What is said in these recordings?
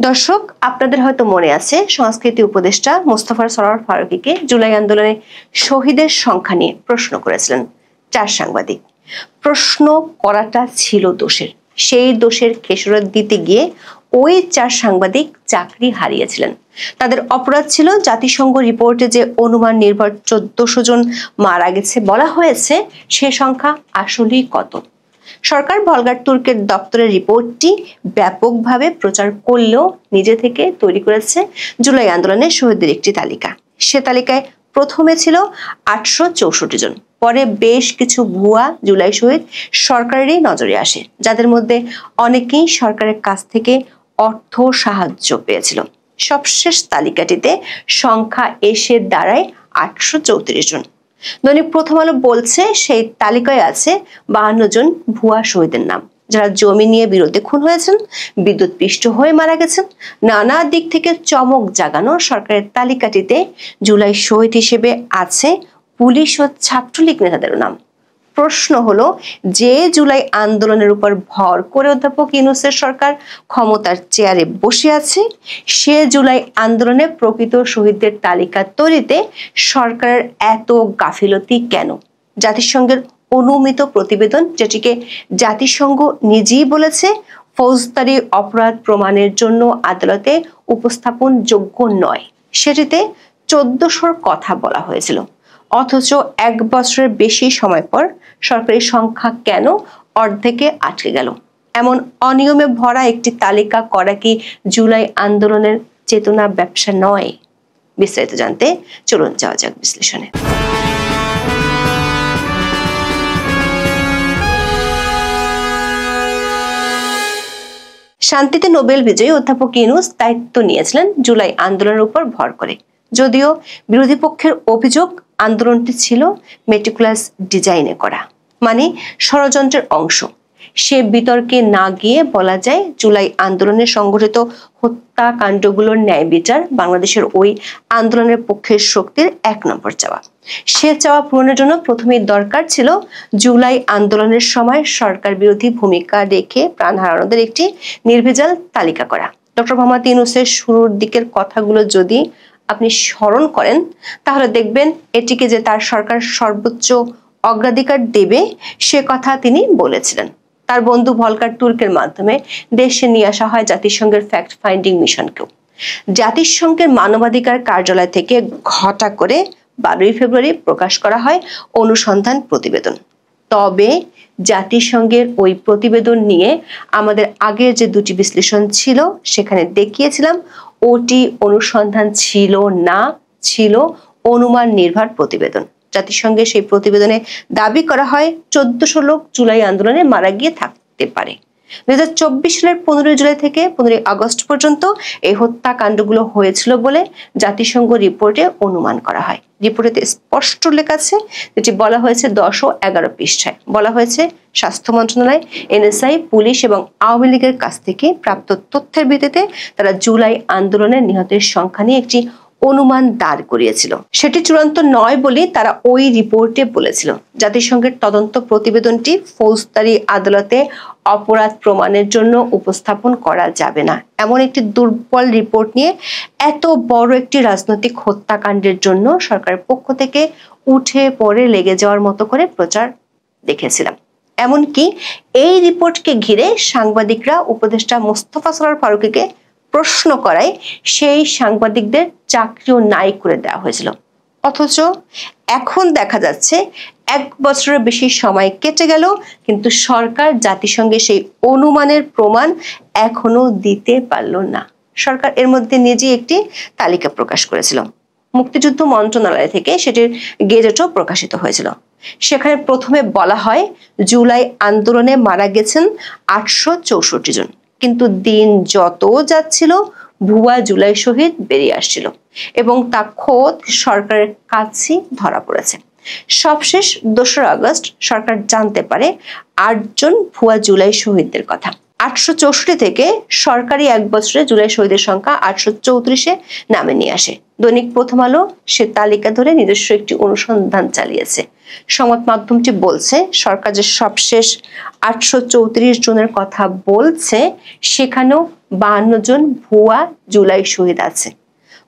দর্শক, আপনাদের হয়তো মনে আছে সংস্কৃতি উপদেষ্টা মোস্তফা সরোয়ার ফারুকীকে জুলাই আন্দোলনে শহীদের সংখ্যা নিয়ে প্রশ্ন করেছিলেন 4 সাংবাদিক। প্রশ্ন করাটা ছিল দোষের, সেই দোষের খেসারত দিতে গিয়ে ওই 4 সাংবাদিক চাকরি হারিয়েছিলেন। তাদের অপরাধ ছিল জাতিসংঘ রিপোর্টে যে অনুমান নির্ভর 1400 জন মারা গেছে বলা হয়েছে, সে সংখ্যা আসলেই কত। সরকার ভলগার তুর্কের দপ্তরের রিপোর্টটি ব্যাপকভাবে প্রচার করলেও নিজে থেকে তৈরি করেছে জুলাই আন্দোলনের শহীদদের একটি তালিকা। সে তালিকায় প্রথমে ছিল 864 জন, পরে বেশ কিছু ভুয়া জুলাই শহীদ সরকারেরই নজরে আসে, যাদের মধ্যে অনেকেই সরকারের কাছ থেকে অর্থ সাহায্য পেয়েছিল। সবশেষ তালিকাটিতে সংখ্যা এসে দাঁড়ায় 834 জন। দৈনিক প্রথম আলো বলছে সেই তালিকায় আছে 52 জন ভুয়া শহীদের নাম, যারা জমি নিয়ে বিরোধে খুন হয়েছেন, বিদ্যুৎ পৃষ্ঠ হয়ে মারা গেছেন। নানা দিক থেকে চমক জাগানো সরকারের তালিকাটিতে জুলাই শহীদ হিসেবে আছে পুলিশ ও ছাত্রলীগ নেতাদের নাম। প্রশ্ন হলো, যে জুলাই আন্দোলনের উপর ভর করে অধ্যাপক ইউনূসের সরকার ক্ষমতার চেয়ারে বসে আছে, সে জুলাই আন্দোলনে প্রকৃত শহীদদের তালিকা তৈরিতে সরকারের এত গাফিলতি কেন? জাতিসংঘের অনুমিত প্রতিবেদন, যেটিকে জাতিসংঘ নিজেই বলেছে ফৌজদারি অপরাধ প্রমাণের জন্য আদালতে উপস্থাপন যোগ্য নয়, সেটিতে 1400 কথা বলা হয়েছিল। অথচ 1 বছরের বেশি সময় পর সরকারি সংখ্যা কেন অর্ধেকে আটকে গেল? এমন অনিয়মে ভরা একটি তালিকা করা কি জুলাই আন্দোলনের চেতনা ব্যবসা নয়? বিস্তারিত জানতে চলুন যাওয়া যাক বিশ্লেষণে। শান্তিতে নোবেল বিজয়ী অধ্যাপক ইউনূস দায়িত্ব নিয়েছিলেন জুলাই আন্দোলনের উপর ভর করে। যদিও বিরোধী পক্ষের অভিযোগ আন্দোলনটি ছিল মেটিকুলাস ডিজাইনে করা, মানে ষড়যন্ত্রের অংশ। সে বিতর্কে না গিয়ে বলা যায় জুলাই আন্দোলনে সংঘটিত হত্যাকাণ্ডগুলোর ন্যায় বিচার বাংলাদেশের ওই আন্দোলনের পক্ষের শক্তির 1 নম্বর চাওয়া। সে চাওয়া পূরণের জন্য প্রথমেই দরকার ছিল জুলাই আন্দোলনের সময় সরকার বিরোধী ভূমিকা রেখে প্রাণ হারানোদের একটি নির্ভেজাল তালিকা করা। ডক্টর মোহাম্মদ ইউনূসের শুরুর দিকের কথাগুলো যদি আপনি স্মরণ করেন, তাহলে দেখবেন এটিকে যে তার সরকার সর্বোচ্চ অগ্রাধিকার দেবে সে কথা তিনি বলেছিলেন। তার বন্ধু ভলগার তুর্কের মাধ্যমে দেশে নিয়ে আসা হয় জাতিসংঘের ফ্যাক্ট ফাইন্ডিং মিশনকেও। জাতিসংঘের মানবাধিকার কার্যালয় থেকে ঘটা করে 12ই ফেব্রুয়ারি প্রকাশ করা হয় অনুসন্ধান প্রতিবেদন। তবে জাতিসংঘের ওই প্রতিবেদন নিয়ে আমাদের আগের যে 2টি বিশ্লেষণ ছিল, সেখানে দেখিয়েছিলাম ওটি অনুসন্ধান ছিল না, ছিল অনুমান নির্ভর প্রতিবেদন। জাতিসংঘের সেই প্রতিবেদনে দাবি করা হয় 1400 লোক জুলাই আন্দোলনে মারা গিয়ে থাকতে পারে। 2024 সালের 15 জুলাই থেকে 15 আগস্ট পর্যন্ত এই হত্যাকাণ্ডগুলো হয়েছিল বলে জাতিসংঘ রিপোর্টে অনুমান করা হয়। রিপোর্টে স্পষ্ট লেখা আছে, যেটি বলা হয়েছে 10 ও 11 পৃষ্ঠায়। বলা হয়েছে স্বাস্থ্য মন্ত্রণালয়, এনএসআই, পুলিশ এবং আওয়ামী লীগের কাছ থেকে প্রাপ্ত তথ্যের ভিত্তিতে তারা জুলাই আন্দোলনের নিহতের সংখ্যা নিয়ে একটি অনুমান দাঁড় করিয়েছিল। সেটি চূড়ান্ত নয় বলে তারা ওই রিপোর্টে বলেছিল। জাতিসংঘের তদন্ত প্রতিবেদনটি ফৌজদারি আদালতে অপরাধ প্রমাণের জন্য উপস্থাপন করা যাবে না, এমন একটি দুর্বল রিপোর্ট নিয়ে এত বড় একটি রাজনৈতিক হত্যাকাণ্ডের জন্য সরকারের পক্ষ থেকে উঠে পড়ে লেগে যাওয়ার মতো করে প্রচার দেখেছিলাম। এমনকি এই রিপোর্টকে ঘিরে সাংবাদিকরা উপদেষ্টা মোস্তফা সরোয়ার ফারুকীকে প্রশ্ন করায় সেই সাংবাদিকদের চাকরিও নাই করে দেওয়া হয়েছিল। অথচ এখন দেখা যাচ্ছে 1 বছরের বেশি সময় কেটে গেল, কিন্তু সরকার জাতিসংঘে সেই অনুমানের প্রমাণ এখনো দিতে পারল না। সরকার এর মধ্যে নিজে একটি তালিকা প্রকাশ করেছিল, মুক্তিযুদ্ধ মন্ত্রণালয় থেকে সেটির গেজেটও প্রকাশিত হয়েছিল। সেখানে প্রথমে বলা হয় জুলাই আন্দোলনে মারা গেছেন 864 জন, কিন্তু দিন যত যাচ্ছিল ভুয়া জুলাই শহীদ বেরিয়ে আসছিল এবং তা খোদ সরকারের কাছেই ধরা পড়েছে। সবশেষ 2 আগস্ট সরকার জানতে পারে 8 জন ভুয়া জুলাই শহীদদের কথা। 864 থেকে সরকারি 1 বছরে জুলাই শহীদের সংখ্যা 834-এ নামে নিয়ে আসে। দৈনিক প্রথম আলো সে তালিকা ধরে নিজস্ব একটি অনুসন্ধান চালিয়েছে। সংবাদ মাধ্যমটি বলছে সরকার যে সবশেষ 834 জনের কথা বলছে, সেখানেও 52 জন ভুয়া জুলাই শহীদ আছে।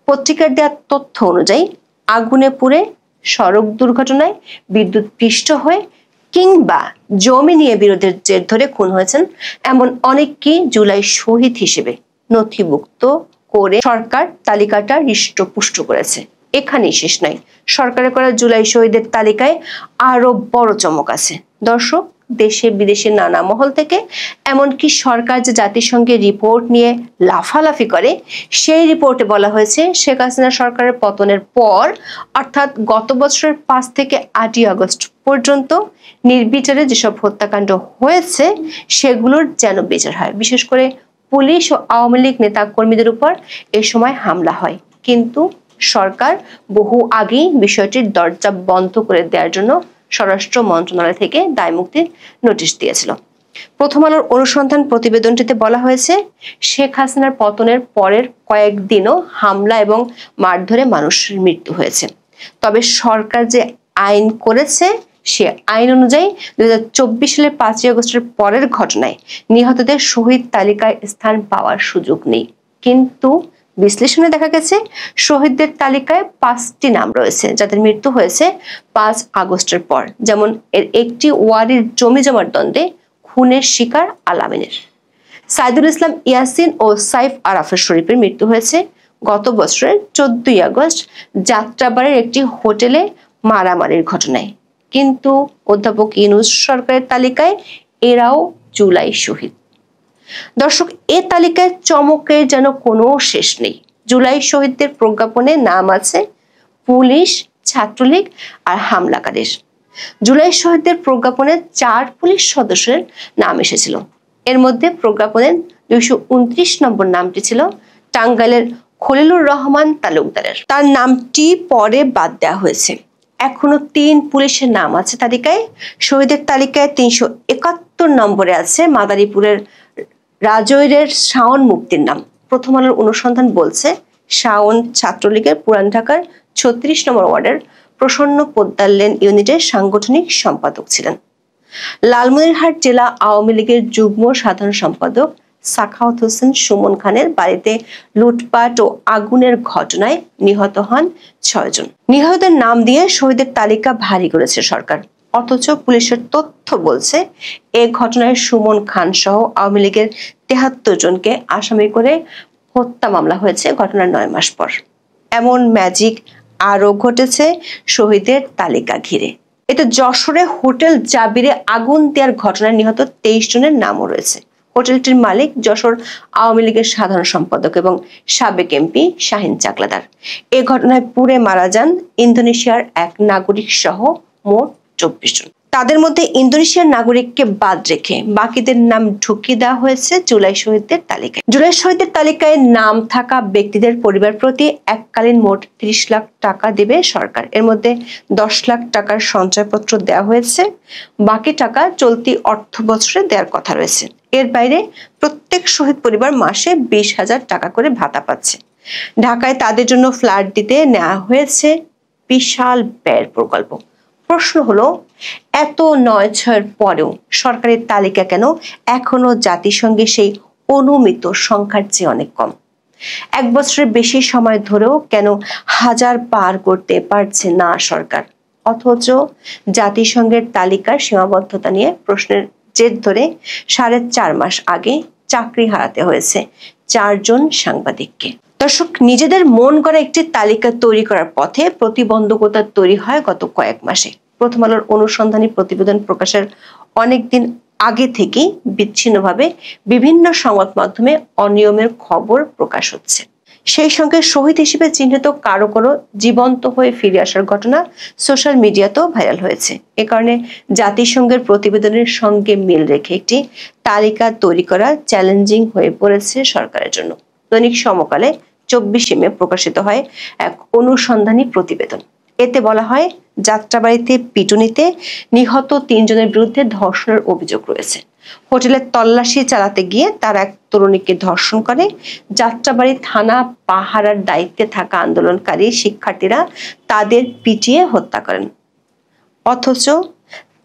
পত্রিকার দেওয়া তথ্য অনুযায়ী আগুনে পুড়ে, সড়ক দুর্ঘটনায়, বিদ্যুৎ পৃষ্ঠ হয়ে কিংবা জমি নিয়ে বিরোধের জের ধরে খুন হয়েছেন এমন অনেককেই জুলাই শহীদ হিসেবে নথিভুক্ত করে সরকার তালিকাটা হৃষ্টপুষ্ট করেছে। এখানেই শেষ নয়, সরকারের করা জুলাই শহীদের তালিকায় আরো বড় চমক আছে। দর্শক, দেশে বিদেশে নানা মহল থেকে এমনকি সরকার যে জাতিসংঘের রিপোর্ট নিয়ে লাফালাফি করে, সেই রিপোর্টে বলা হয়েছে শেখ হাসিনা সরকারের পতনের পর অর্থাৎ গত বছরের 5 থেকে 8ই আগস্ট পর্যন্ত নির্বিচারে যেসব হত্যাকাণ্ড হয়েছে সেগুলোর যেন বিচার হয়। বিশেষ করে পুলিশ ও আওয়ামী লীগ নেতা কর্মীদের উপর এ সময় হামলা হয়, কিন্তু সরকার বহু আগেই বিষয়টির দরজা বন্ধ করে দেওয়ার জন্য স্বরাষ্ট্র মন্ত্রণালয় থেকে দায়মুক্তির নোটিশ দিয়েছিল। প্রথম আলোর অনুসন্ধান প্রতিবেদনটিতে বলা হয়েছে শেখ হাসিনার পতনের পরের কয়েকদিনও হামলা এবং মারধরে মানুষের মৃত্যু হয়েছে। তবে সরকার যে আইন করেছে সে আইন অনুযায়ী 2024 সালের 5ই আগস্টের পরের ঘটনায় নিহতদের শহীদ তালিকায় স্থান পাওয়ার সুযোগ নেই। কিন্তু বিশ্লেষণে দেখা গেছে শহীদদের তালিকায় 5টি নাম রয়েছে যাদের মৃত্যু হয়েছে 5 আগস্টের পর। যেমন এর একটি ওয়ারির জমি জমার দ্বন্দ্বে খুনের শিকার আলামিনের। সাইদুল ইসলাম ইয়াসিন ও সাইফ আরাফাত শরীফের মৃত্যু হয়েছে গত বছরের 14ই আগস্ট যাত্রাবাড়ির একটি হোটেলে মারামারির ঘটনায়। কিন্তু অধ্যাপক ইউনূস সরকারের তালিকায় এরাও জুলাই শহীদ। দর্শক, এ তালিকায় চমকের যেন কোনো শেষ নেই। জুলাই শহীদদের প্রজ্ঞাপনে নাম আছে পুলিশ, ছাত্রলীগ আর হামলাকারীর। জুলাই শহীদদের প্রজ্ঞাপনে 4 পুলিশ সদস্যের নাম এসেছিল। এর মধ্যে প্রজ্ঞাপনের 229 নম্বর নামটি ছিল টাঙ্গাইলের খলিলুর রহমান তালুকদারের। তার নামটি পরে বাদ দেওয়া হয়েছে। এখনো 3 পুলিশের নাম আছে তালিকায়। শহীদের তালিকায় 371 নম্বরে আছে মাদারীপুরের রাজৈরের শাওন মুক্তির নাম। প্রথম আলোর অনুসন্ধান বলছে শাওন ছাত্রলীগের পুরান ঢাকার 36 নম্বর ওয়ার্ডের প্রসন্ন পোদ্দার লেন ইউনিটের সাংগঠনিক সম্পাদক ছিলেন। লালমনিরহাট জেলা আওয়ামী লীগের যুগ্ম সাধারণ সম্পাদক সাখাওয়াত হোসেন সুমন খানের বাড়িতে লুটপাট ও আগুনের ঘটনায় নিহত হন 6 জন। নিহতদের নাম দিয়ে শহীদের তালিকা ভারী করেছে সরকার, অথচ পুলিশের তথ্য বলছে এ ঘটনায় সুমন খান সহ আওয়ামী লীগের 73 জনকে আসামি করে হত্যা মামলা হয়েছে ঘটনার 9 মাস পর। এমন ম্যাজিক আরো ঘটেছে শহীদের তালিকা ঘিরে। এতে যশোরে হোটেল জাবিরে আগুন দেওয়ার ঘটনায় নিহত 23 জনের নামও রয়েছে। হোটেলটির মালিক যশোর আওয়ামী লীগের সাধারণ সম্পাদক এবং সাবেক এমপি শাহিন চাকলাদার। এ ঘটনায় পুড়ে মারা যান ইন্দোনেশিয়ার এক নাগরিক সহ মোট 24 জন। তাদের মধ্যে ইন্দোনেশিয়ার নাগরিককে বাদ রেখে বাকিদের নাম ঢুকিয়ে দেওয়া হয়েছে জুলাই শহীদদের তালিকায়। জুলাই শহীদদের তালিকায় নাম থাকা ব্যক্তিদের পরিবার প্রতি এককালীন মোট 30 লাখ টাকা দেবে সরকার। এর মধ্যে 10 লাখ টাকার সঞ্চয়পত্র দেওয়া হয়েছে, বাকি টাকা চলতি অর্থ বছরে দেওয়ার কথা রয়েছে। এর বাইরে প্রত্যেক শহীদ পরিবার মাসে 20,000 টাকা করে ভাতা পাচ্ছে। ঢাকায় তাদের জন্য ফ্ল্যাট দিতে নেওয়া হয়েছে বিশাল ব্যয়ের প্রকল্প। প্রশ্ন হলো, এত 9/6 পরেও সরকারের তালিকা কেন এখনো জাতিসংঘে সেই অনুমিত সংখ্যার চেয়ে অনেক কম? 1 বছরের বেশি সময় ধরেও কেন 1000 পার করতে পারছে না সরকার? অথচ জাতিসংঘের তালিকার সীমাবদ্ধতা নিয়ে প্রশ্নের জের ধরে 4.5 মাস আগে চাকরি হারাতে হয়েছে 4 জন সাংবাদিককে। দর্শক, নিজেদের মন করা একটি তালিকা তৈরি করার পথে প্রতিবন্ধকতা তৈরি হয় গত কয়েক মাসে। প্রথম আলোর অনুসন্ধানী প্রতিবেদন প্রকাশের অনেকদিন আগে থেকেই বিচ্ছিন্নভাবে বিভিন্ন সংবাদ মাধ্যমে অনিয়মের খবর প্রকাশ হচ্ছে। সেই সঙ্গে শহীদ হিসেবে চিহ্নিত কারো কারো জীবন্ত হয়ে ফিরে আসার ঘটনা সোশ্যাল মিডিয়াতেও ভাইরাল হয়েছে। এ কারণে জাতিসংঘের প্রতিবেদনের সঙ্গে মিল রেখে একটি তালিকা তৈরি করা চ্যালেঞ্জিং হয়ে পড়েছে সরকারের জন্য। দৈনিক সমকালে 24 মে প্রকাশিত হয় এক অনুসন্ধানী প্রতিবেদন। এতে বলা হয়, যাত্রাবাড়িতে পিটুনিতে নিহত 3 জনের বিরুদ্ধে ধর্ষণের অভিযোগ রয়েছে। হোটেলে তল্লাশি চালাতে গিয়ে তারা এক তরুণীকে ধর্ষণ করে। যাত্রাবাড়ি থানা পাহারার দায়িত্বে থাকা আন্দোলনকারী শিক্ষার্থীরা তাদের পিটিয়ে হত্যা করেন। অথচ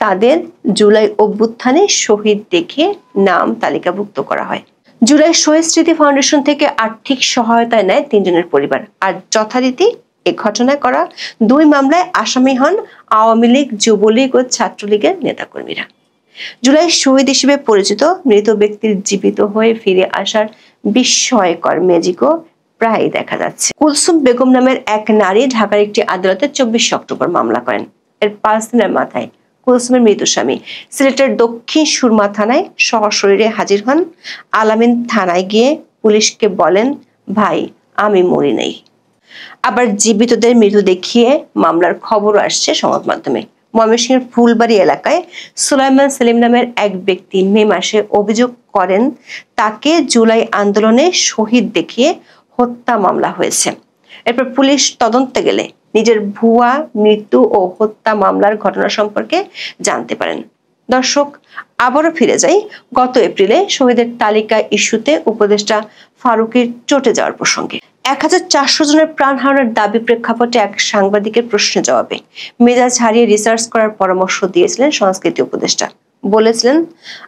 তাদের জুলাই অভ্যুত্থানে শহীদ দেখে নাম তালিকাভুক্ত করা হয়। জুলাই শহীদ স্মৃতি ফাউন্ডেশন থেকে আর্থিক সহায়তায় নেয় 3 জনের পরিবার। আর যথারীতি এ ঘটনায় করা 2 মামলায় আসামি হন আওয়ামী লীগ, যুবলীগ ও ছাত্রলীগের নেতাকর্মীরা। জুলাই শহীদ হিসেবে পরিচিত মৃত ব্যক্তির জীবিত হয়ে ফিরে আসার বিস্ময়কর ম্যাজিকও প্রায় দেখা যাচ্ছে। কুলসুম বেগম নামের এক নারী ঢাকার একটি আদালতে 24 অক্টোবর মামলা করেন। এর 5 দিনের মাথায় কুলসুমের মৃত স্বামী সিলেটের দক্ষিণ সুরমা থানায় সশরীরে হাজির হন। আলামিন থানায় গিয়ে পুলিশকে বলেন, ভাই আমি মরি নাই। আবার জীবিতদের মৃত দেখিয়ে মামলার খবরও আসছে সংবাদ মাধ্যমে। ময়মনসিংহের ফুলবাড়ি এলাকায় সুলাইমান সেলিম নামের এক ব্যক্তি মে মাসে অভিযোগ করেন তাকে জুলাই আন্দোলনে শহীদ দেখিয়ে হত্যা মামলা হয়েছে। এরপর পুলিশ তদন্তে গেলে নিজের ভুয়া মৃত্যু ও হত্যা মামলার ঘটনা সম্পর্কে জানতে পারেন। দর্শক, আবারও ফিরে যাই গত এপ্রিলে শহীদের তালিকা ইস্যুতে উপদেষ্টা ফারুকীর চটে যাওয়ার প্রসঙ্গে। 1400 জনের প্রাণ হারানোর দাবি প্রেক্ষাপটে এক সাংবাদিকের প্রশ্নের জবাবে মেজাজ হারিয়ে রিসার্চ করার পরামর্শ দিয়েছিলেন সংস্কৃতি উপদেষ্টা। বলেছিলেন,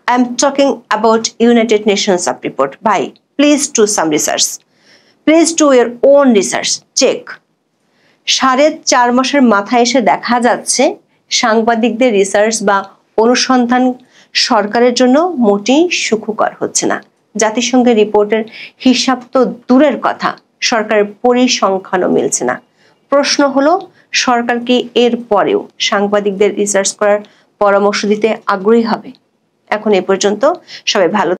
I am talking about United Nations sub report. ভাই, please do some research, please do your own research, check. 4.5 মাসের মাথায় এসে দেখা যাচ্ছে সাংবাদিকদের রিসার্চ বা অনুসন্ধান সরকারের জন্য মোটেই সুখকর হচ্ছে না। জাতিসংঘের রিপোর্টের হিসাব তো দূরের কথা, সরকারের পরিসংখ্যানও মিলছে না। প্রশ্ন হলো, সরকার কি এর পরেও সাংবাদিকদের রিসার্চ করার পরামর্শ দিতে আগ্রহী হবে? এখন এ পর্যন্ত, সবাই ভালো